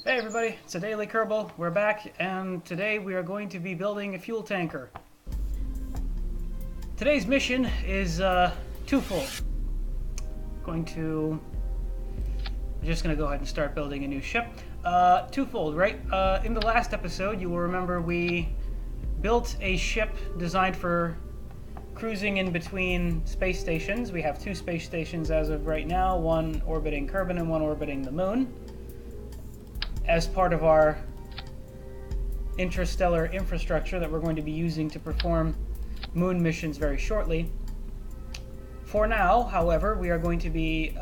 Hey everybody, it's a Daily Kerbal. We're back, and today we are going to be building a fuel tanker. Today's mission is twofold. I'm just going to go ahead and start building a new ship. Twofold, right? In the last episode, you will remember we built a ship designed for cruising in between space stations. We have two space stations as of right now, one orbiting Kerbin and one orbiting the moon, as part of our interstellar infrastructure that we're going to be using to perform moon missions very shortly. For now, however, we are going to be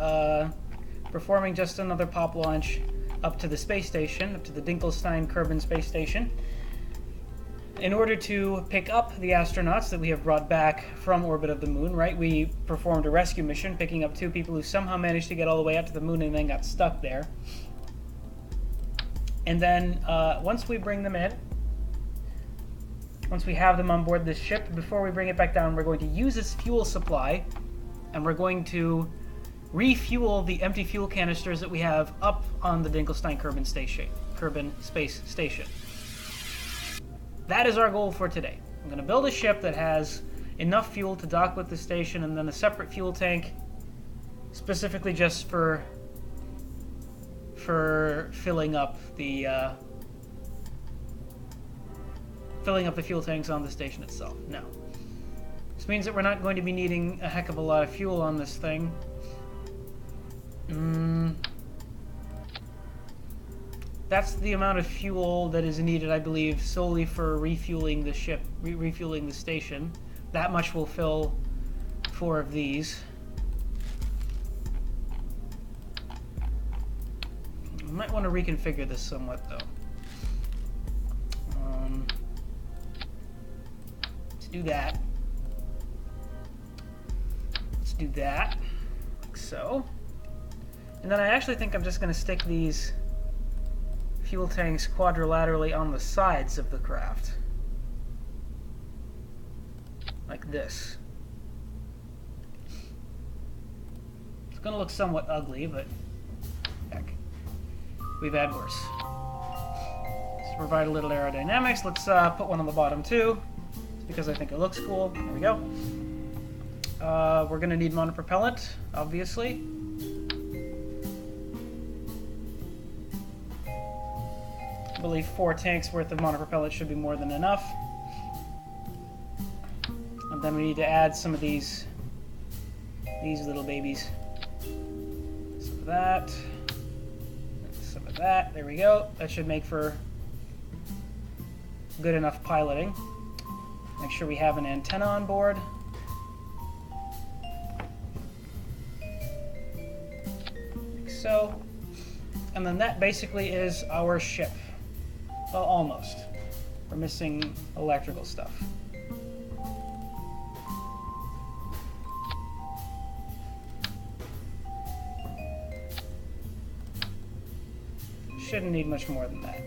performing just another pop launch up to the space station, up to the Kerbal Space Station, in order to pick up the astronauts that we have brought back from orbit of the moon, right? We performed a rescue mission, picking up two people who somehow managed to get all the way out to the moon and then got stuck there. And then once we bring them in, once we have them on board this ship, before we bring it back down, we're going to use its fuel supply, and we're going to refuel the empty fuel canisters that we have up on the Kerbal Space Station. That is our goal for today. I'm going to build a ship that has enough fuel to dock with the station, and then a separate fuel tank, specifically just for filling up the fuel tanks on the station itself. Now, this means that we're not going to be needing a heck of a lot of fuel on this thing. That's the amount of fuel that is needed, I believe, solely for refueling the ship, refueling the station. That much will fill 4 of these. I might want to reconfigure this somewhat, though. Let's do that. Let's do that, like so. And then I actually think I'm just going to stick these fuel tanks quadrilaterally on the sides of the craft. Like this. It's going to look somewhat ugly, but heck. We've had worse. To provide a little aerodynamics, let's put one on the bottom too, because I think it looks cool. There we go. We're going to need monopropellant, obviously. I believe 4 tanks worth of monopropellant should be more than enough. And then we need to add some of these little babies. Some of that. Some of that. There we go. That should make for good enough piloting. Make sure we have an antenna on board. Like so. And then that basically is our ship. Well, almost. We're missing electrical stuff. Shouldn't need much more than that.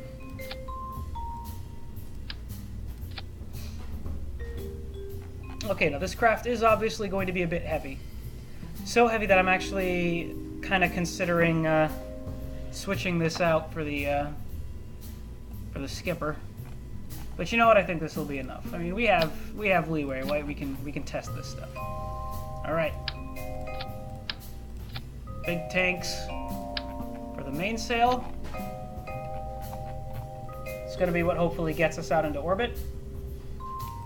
Okay, now this craft is obviously going to be a bit heavy. So heavy that I'm actually kind of considering switching this out for the skipper. But you know what? I think this will be enough. I mean, we have leeway, right? We can test this stuff. All right. Big tanks for the mainsail. It's going to be what hopefully gets us out into orbit.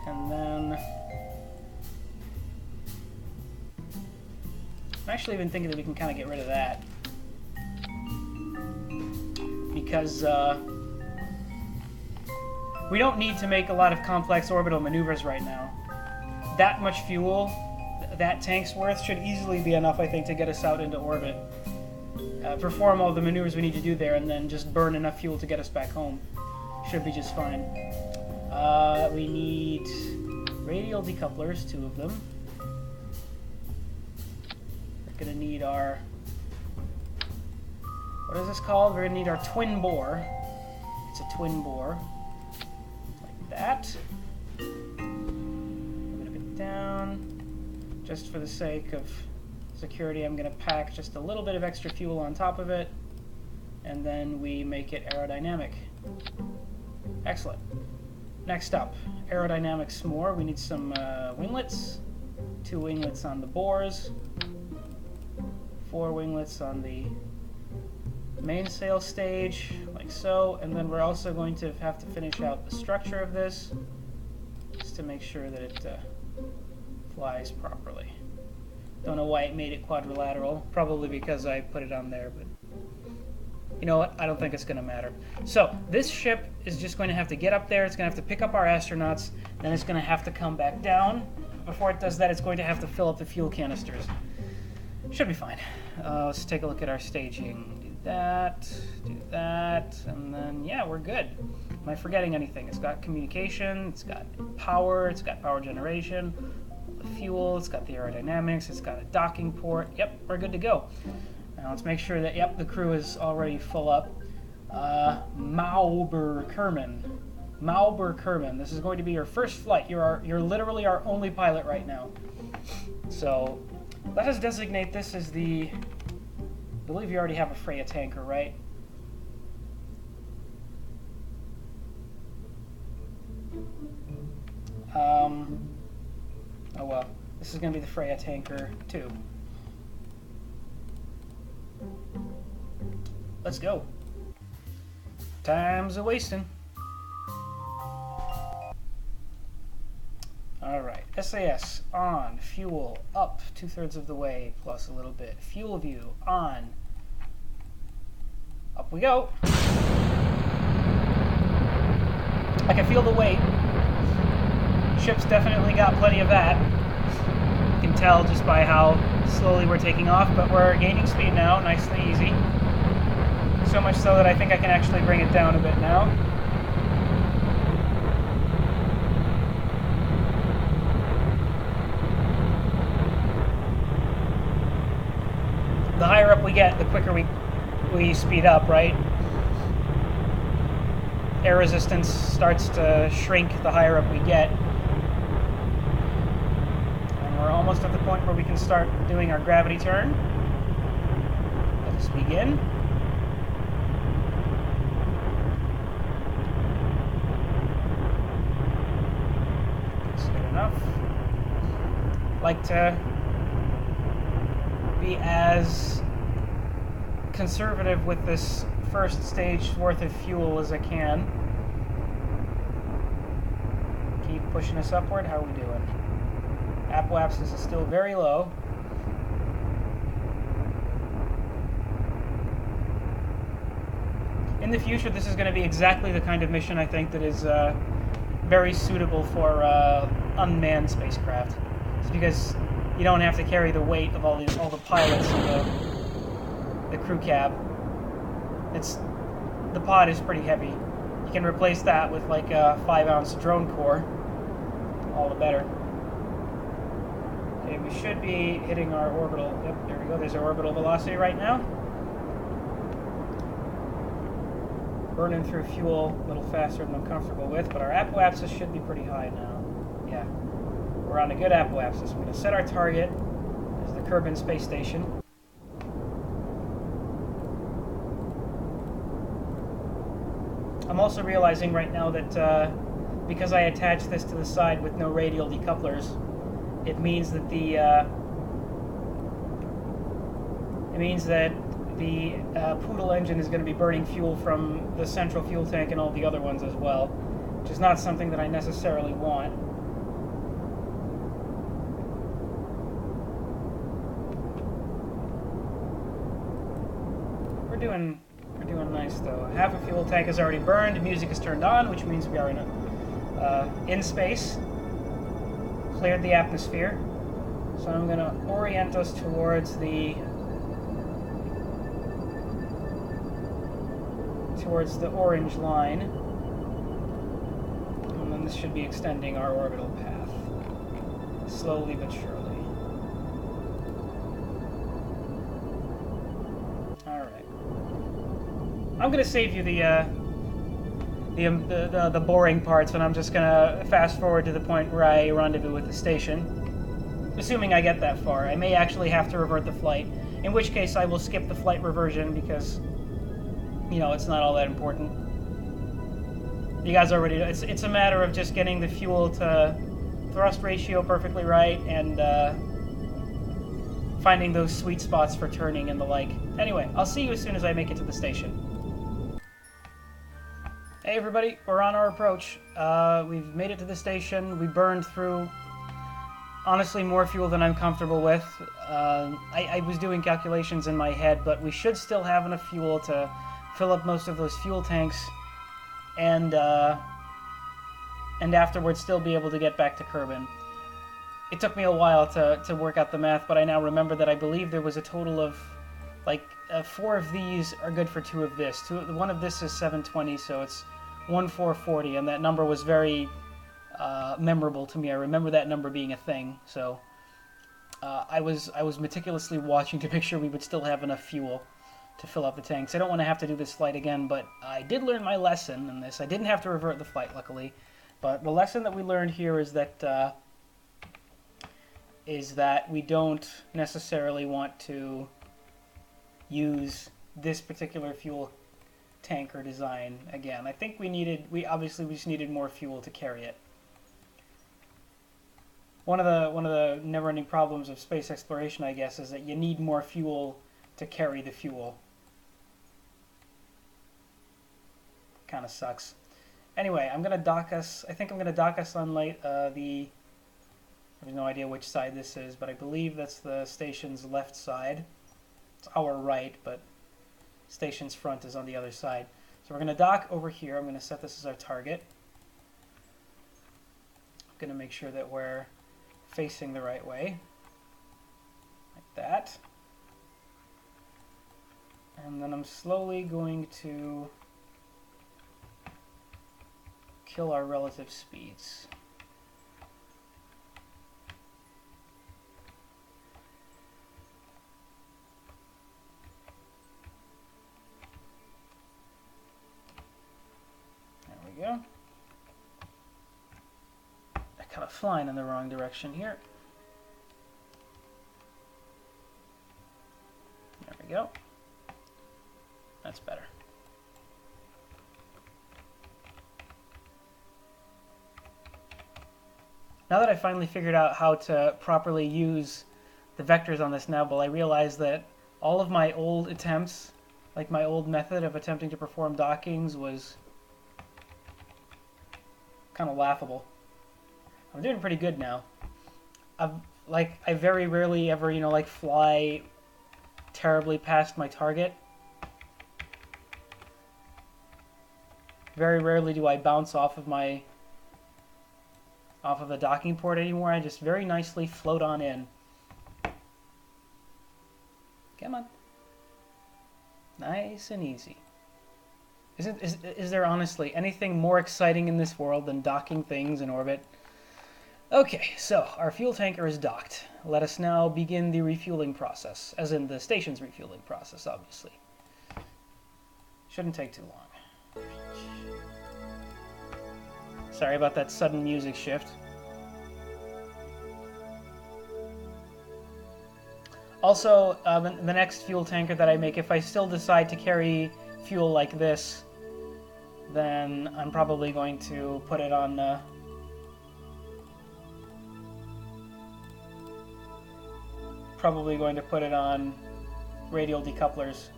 And then I'm actually even thinking that we can kind of get rid of that, because we don't need to make a lot of complex orbital maneuvers right now. That much fuel that tank's worth should easily be enough, I think, to get us out into orbit. Perform all the maneuvers we need to do there, and then just burn enough fuel to get us back home. Should be just fine. We need radial decouplers, 2 of them. We're going to need our... What is this called? We're going to need our twin bore. It's a twin bore. Like that. Move it a bit down. Just for the sake of security, I'm going to pack just a little bit of extra fuel on top of it. and then we make it aerodynamic. Excellent. Next up, aerodynamics more. We need some winglets. 2 winglets on the bores. 4 winglets on the mainsail stage, like so. And then we're also going to have to finish out the structure of this, just to make sure that it flies properly. Don't know why it made it quadrilateral. Probably because I put it on there, but you know what? I don't think it's going to matter. So this ship is just going to have to get up there. It's going to have to pick up our astronauts. Then it's going to have to come back down. Before it does that, it's going to have to fill up the fuel canisters. Should be fine. Let's take a look at our staging. Do that, and then, yeah, we're good. Am I forgetting anything? It's got communication, it's got power generation, the fuel, it's got the aerodynamics, it's got a docking port. Yep, we're good to go. Now let's make sure that, yep, the crew is already full up. Mauber Kerman, this is going to be your first flight. You're literally our only pilot right now. So let us designate this as the, I believe you already have a Freya tanker, right? Oh well, this is going to be the Freya tanker too. Let's go. Time's a-wasting. Alright, SAS on, fuel up 2/3 of the way, plus a little bit. Fuel view on. Up we go. I can feel the weight. Ship's definitely got plenty of that. You can tell just by how slowly we're taking off, but we're gaining speed now, nice and easy. So much so that I think I can actually bring it down a bit now. The higher up we get, the quicker we speed up, right? Air resistance starts to shrink the higher up we get. And we're almost at the point where we can start doing our gravity turn. Let us begin. That's good enough. Like to be as conservative with this first stage worth of fuel as I can. Keep pushing us upward. How are we doing? Apoapsis is still very low. In the future, this is going to be exactly the kind of mission I think that is very suitable for unmanned spacecraft. It's because you don't have to carry the weight of all the pilots and the crew cab. The pod is pretty heavy. You can replace that with like a 5-ounce drone core. All the better. Okay, we should be hitting our orbital. Yep, there we go. There's our orbital velocity right now. Burning through fuel a little faster than I'm comfortable with, but our apoapsis should be pretty high now. Yeah. We're on a good apoapsis. I'm going to set our target as the Kerbal Space Station. I'm also realizing right now that because I attach this to the side with no radial decouplers, it means that the Poodle engine is going to be burning fuel from the central fuel tank and all the other ones as well, which is not something that I necessarily want. We're doing nice though. Half a fuel tank is already burned, music is turned on, which means we are in space. Cleared the atmosphere. So I'm going to orient us towards the orange line. And then this should be extending our orbital path. Slowly but surely. I'm going to save you the boring parts, and I'm just going to fast forward to the point where I rendezvous with the station. Assuming I get that far. I may actually have to revert the flight, in which case I will skip the flight reversion because you know, it's not all that important. You guys already know. It's a matter of just getting the fuel to thrust ratio perfectly right and finding those sweet spots for turning and the like. Anyway, I'll see you as soon as I make it to the station. Hey everybody, we're on our approach. We've made it to the station. We burned through, honestly, more fuel than I'm comfortable with. I was doing calculations in my head, but we should still have enough fuel to fill up most of those fuel tanks and afterwards still be able to get back to Kerbin. It took me a while to work out the math, but I now remember that I believe there was a total of, like, 4 of these are good for 2 of this. One of this is 720, so it's 1440, and that number was very memorable to me. I remember that number being a thing, so I was meticulously watching to make sure we would still have enough fuel to fill up the tanks. I don't want to have to do this flight again, but I did learn my lesson in this. I didn't have to revert the flight, luckily, but the lesson that we learned here is that we don't necessarily want to use this particular fuel tanker design again. I think we obviously just needed more fuel to carry it. One of the never-ending problems of space exploration, I guess, is that you need more fuel to carry the fuel. Kind of sucks. Anyway, I'm gonna dock us. I think I'm gonna dock us on I have no idea which side this is, but I believe that's the station's left side. It's our right, but station's front is on the other side. So we're gonna dock over here. I'm gonna set this as our target. I'm gonna make sure that we're facing the right way, like that. And then I'm slowly going to kill our relative speeds. There we go. I'm kind of flying in the wrong direction here. There we go. That's better. Now that I finally figured out how to properly use the vectors on this Nebel, I realized that all of my old attempts, like my old method of attempting to perform dockings, was kind of laughable. I'm doing pretty good now. I very rarely ever, you know, like fly terribly past my target. Very rarely do I bounce off of the docking port anymore. I just very nicely float on in. Come on. Nice and easy. Is there honestly anything more exciting in this world than docking things in orbit? Okay, so our fuel tanker is docked. Let us now begin the refueling process, as in the station's refueling process, obviously. Shouldn't take too long. Sorry about that sudden music shift. Also, the next fuel tanker that I make, if I still decide to carry fuel like this, then I'm probably going to put it on radial decouplers.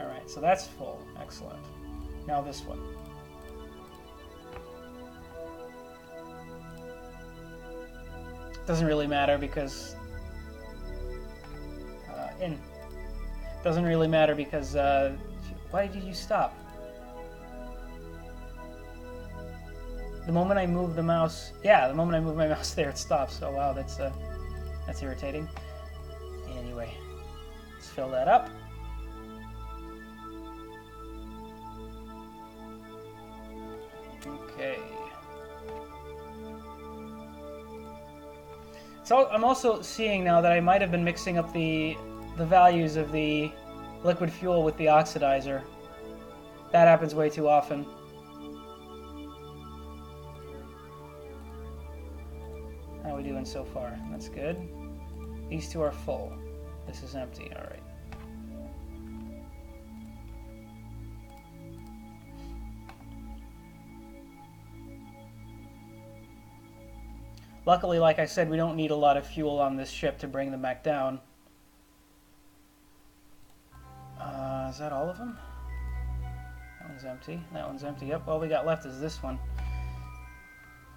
Alright, so that's full. Excellent. Now this one. Doesn't really matter because doesn't really matter because why did you stop? The moment I move the mouse, the moment I move my mouse there, it stops. Oh wow, that's irritating. Anyway, let's fill that up. Okay. So I'm also seeing now that I might have been mixing up the values of the liquid fuel with the oxidizer. That happens way too often. How are we doing so far? That's good. These two are full. This is empty. All right. Luckily, like I said, we don't need a lot of fuel on this ship to bring them back down. Is that all of them? That one's empty. That one's empty. Yep, all we got left is this one.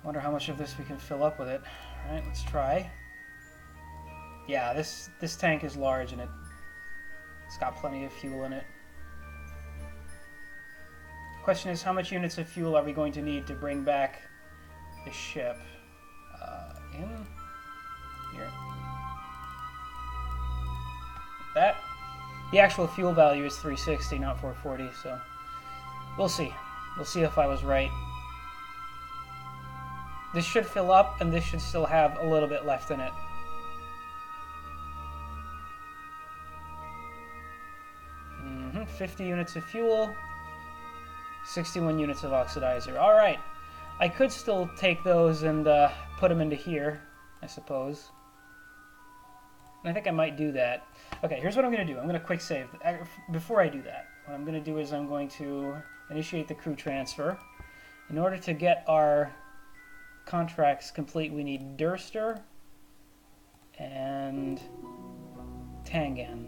Wonder how much of this we can fill up with it. Alright, let's try. Yeah, this tank is large and it's got plenty of fuel in it. Question is, how much units of fuel are we going to need to bring back the ship? In here. That. The actual fuel value is 360, not 440, so we'll see. We'll see if I was right. This should fill up, and this should still have a little bit left in it. Mm-hmm. 50 units of fuel, 61 units of oxidizer. All right. I could still take those and put them into here, I suppose. And I think I might do that. Okay, here's what I'm going to do. I'm going to quick save. Before I do that, what I'm going to do is I'm going to initiate the crew transfer. In order to get our contracts complete, we need Durster and Tangan.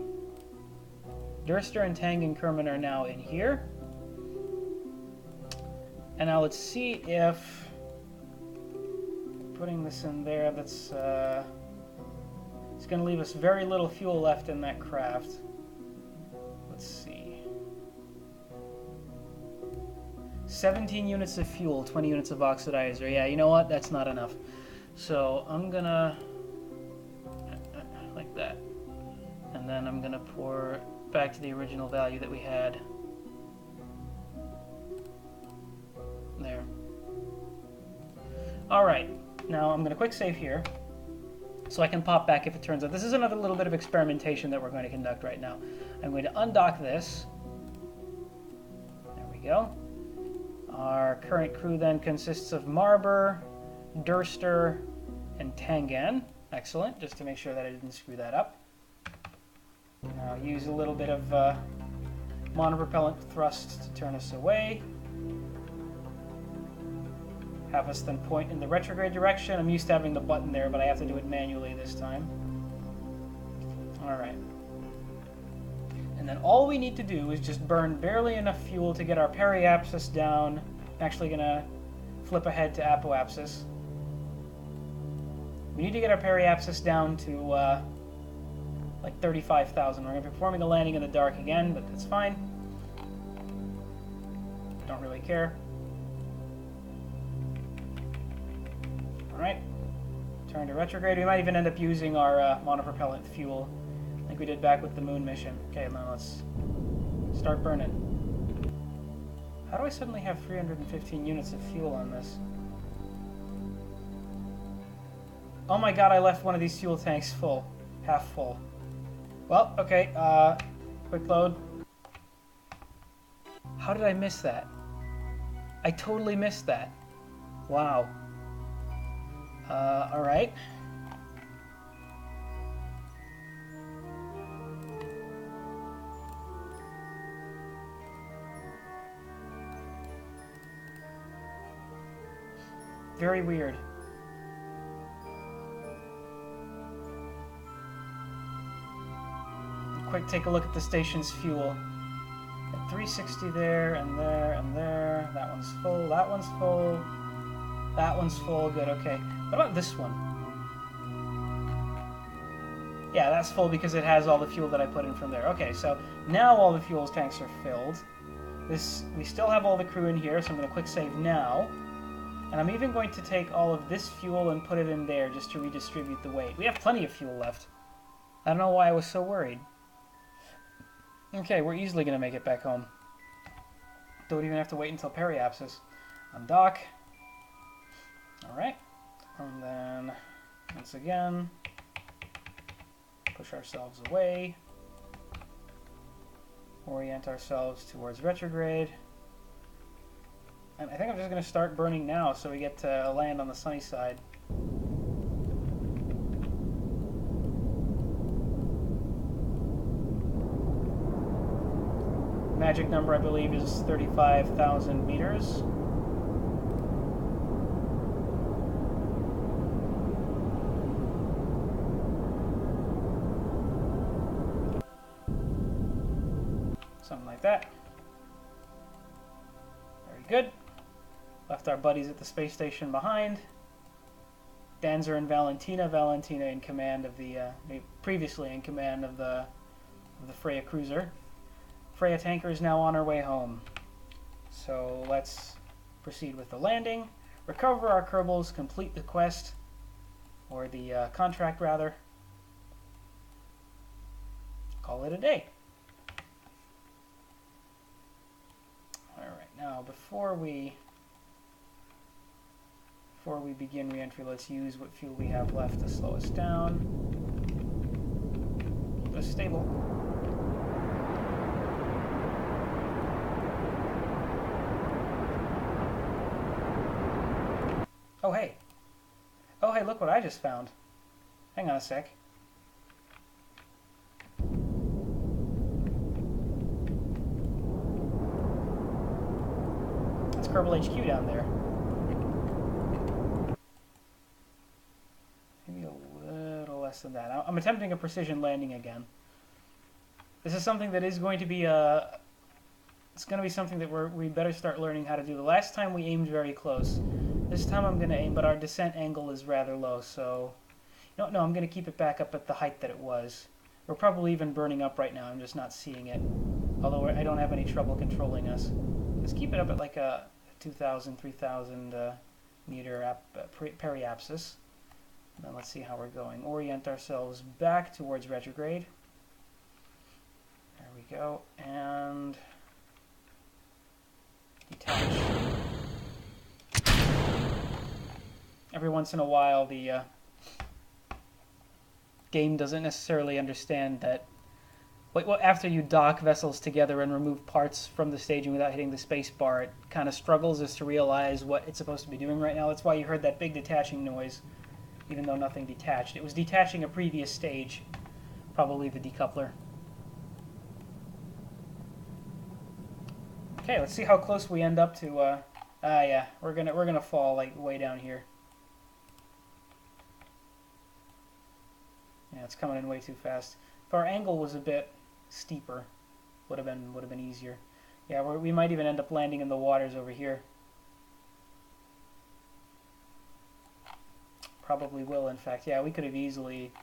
Durster and Tangan Kerman are now in here. And now let's see if putting this in there, that's it's going to leave us very little fuel left in that craft. Let's see. 17 units of fuel, 20 units of oxidizer. Yeah, you know what? That's not enough. So I'm going to like that. And then I'm going to pour back to the original value that we had. There. Alright, now I'm going to quick save here so I can pop back if it turns out. This is another little bit of experimentation that we're going to conduct right now. I'm going to undock this. There we go. Our current crew then consists of Marber, Durster, and Tangan. Excellent, just to make sure that I didn't screw that up. Now use a little bit of monopropellant thrust to turn us away. Have us then point in the retrograde direction. I'm used to having the button there, but I have to do it manually this time. Alright. And then all we need to do is just burn barely enough fuel to get our periapsis down. I'm actually going to flip ahead to apoapsis. We need to get our periapsis down to like 35,000. We're going to be performing a landing in the dark again, but that's fine. Don't really care. Alright, turn to retrograde. We might even end up using our monopropellant fuel, like we did back with the moon mission. Okay, now let's start burning. How do I suddenly have 315 units of fuel on this? Oh my god, I left one of these fuel tanks full. Half full. Well, okay, quick load. How did I miss that? I totally missed that. Wow. Alright. Very weird. Quick take a look at the station's fuel. Got 360 there, and there, and there. That one's full, that one's full. That one's full, good, okay. What about this one? Yeah, that's full because it has all the fuel that I put in from there. Okay, so now all the fuel tanks are filled. We still have all the crew in here, so I'm going to quick save now. And I'm even going to take all of this fuel and put it in there just to redistribute the weight. We have plenty of fuel left. I don't know why I was so worried. Okay, we're easily going to make it back home. Don't even have to wait until periapsis. Undock. Alright. And then, once again, push ourselves away. Orient ourselves towards retrograde. And I think I'm just going to start burning now so we get to land on the sunny side. Magic number, I believe, is 35,000 meters. that. Very good. Left our buddies at the space station behind. Danzer and Valentina. Valentina in command of the, previously in command of the Freya cruiser. Freya tanker is now on her way home. So let's proceed with the landing. Recover our Kerbals, complete the quest, or the contract rather. Call it a day. Alright, now before we begin re-entry, let's use what fuel we have left to slow us down. Keep us stable. Oh hey. Oh hey, look what I just found. Hang on a sec. That's Kerbal HQ down there. Maybe a little less than that. I'm attempting a precision landing again. This is something that is going to be it's going to be something that we better start learning how to do. The last time we aimed very close. This time I'm going to aim, but our descent angle is rather low, so... No, I'm going to keep it back up at the height that it was. We're probably even burning up right now, I'm just not seeing it. Although I don't have any trouble controlling us. Let's keep it up at like a 2,000, 3,000 meter periapsis. Now let's see how we're going. Orient ourselves back towards retrograde. There we go, and... detach. Every once in a while, the game doesn't necessarily understand that after you dock vessels together and remove parts from the staging without hitting the space bar, it kind of struggles as to realize what it's supposed to be doing right now. That's why you heard that big detaching noise, even though nothing detached. It was detaching a previous stage, probably the decoupler. Okay, let's see how close we end up to. Yeah, we're gonna fall like way down here. Yeah, it's coming in way too fast. If our angle was a bit steeper, would have been easier. Yeah, we might even end up landing in the waters over here. Probably will, in fact. Yeah, we could have easily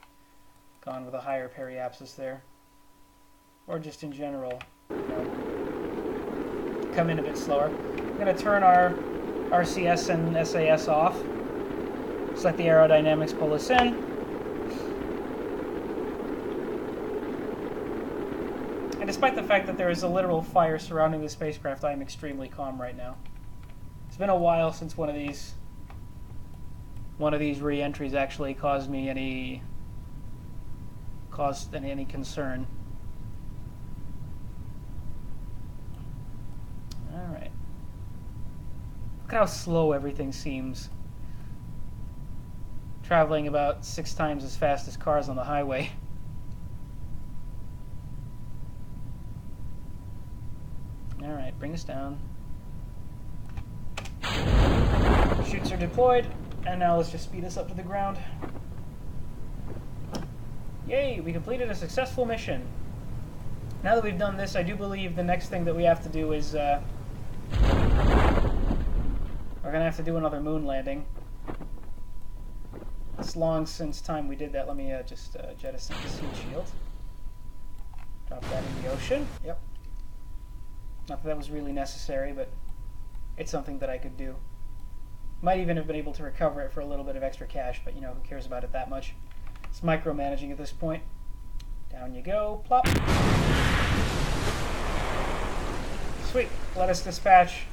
gone with a higher periapsis there, or just in general, you know, come in a bit slower. I'm gonna turn our RCS and SAS off. Just let the aerodynamics pull us in. And despite the fact that there is a literal fire surrounding the spacecraft, I am extremely calm right now. It's been a while since one of these re-entries actually caused me any concern. All right. Look at how slow everything seems. Traveling about 6 times as fast as cars on the highway. Alright, bring us down. Chutes are deployed, and now let's just speed us up to the ground. Yay, we completed a successful mission. Now that we've done this, I do believe the next thing that we have to do is, we're gonna have to do another moon landing. It's long since time we did that. Let me just jettison the suit shield. Drop that in the ocean. Yep. Not that that was really necessary, but it's something that I could do. Might even have been able to recover it for a little bit of extra cash, but you know, who cares about it that much? It's micromanaging at this point. Down you go, plop. Sweet, let us dispatch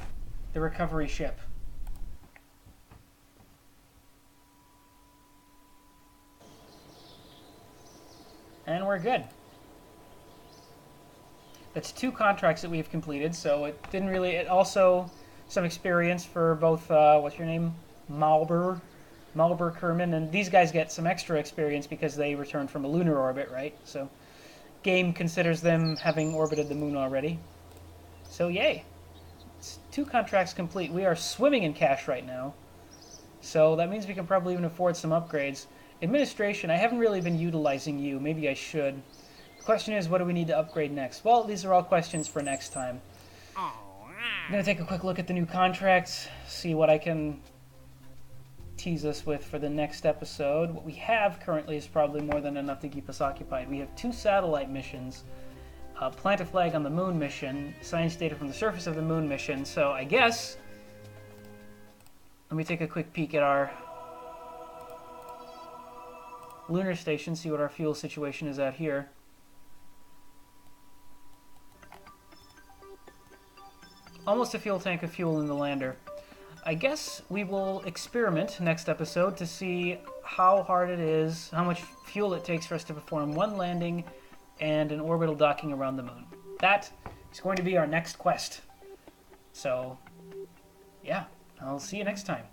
the recovery ship. And we're good. That's 2 contracts that we have completed, so it didn't really... It also some experience for both, what's your name? Malber Kerman, and these guys get some extra experience because they returned from a lunar orbit, right? So, game considers them having orbited the moon already. So, yay. It's 2 contracts complete. We are swimming in cash right now. So, that means we can probably even afford some upgrades. Administration, I haven't really been utilizing you. Maybe I should. The question is, what do we need to upgrade next? Well, these are all questions for next time. I'm going to take a quick look at the new contracts, see what I can tease us with for the next episode. What we have currently is probably more than enough to keep us occupied. We have 2 satellite missions, plant a flag on the moon mission, science data from the surface of the moon mission. So I guess, let me take a quick peek at our lunar station, see what our fuel situation is at here. Almost a fuel tank of fuel in the lander. I guess we will experiment next episode to see how hard it is, how much fuel it takes for us to perform 1 landing and an orbital docking around the moon. That is going to be our next quest. So, yeah, I'll see you next time.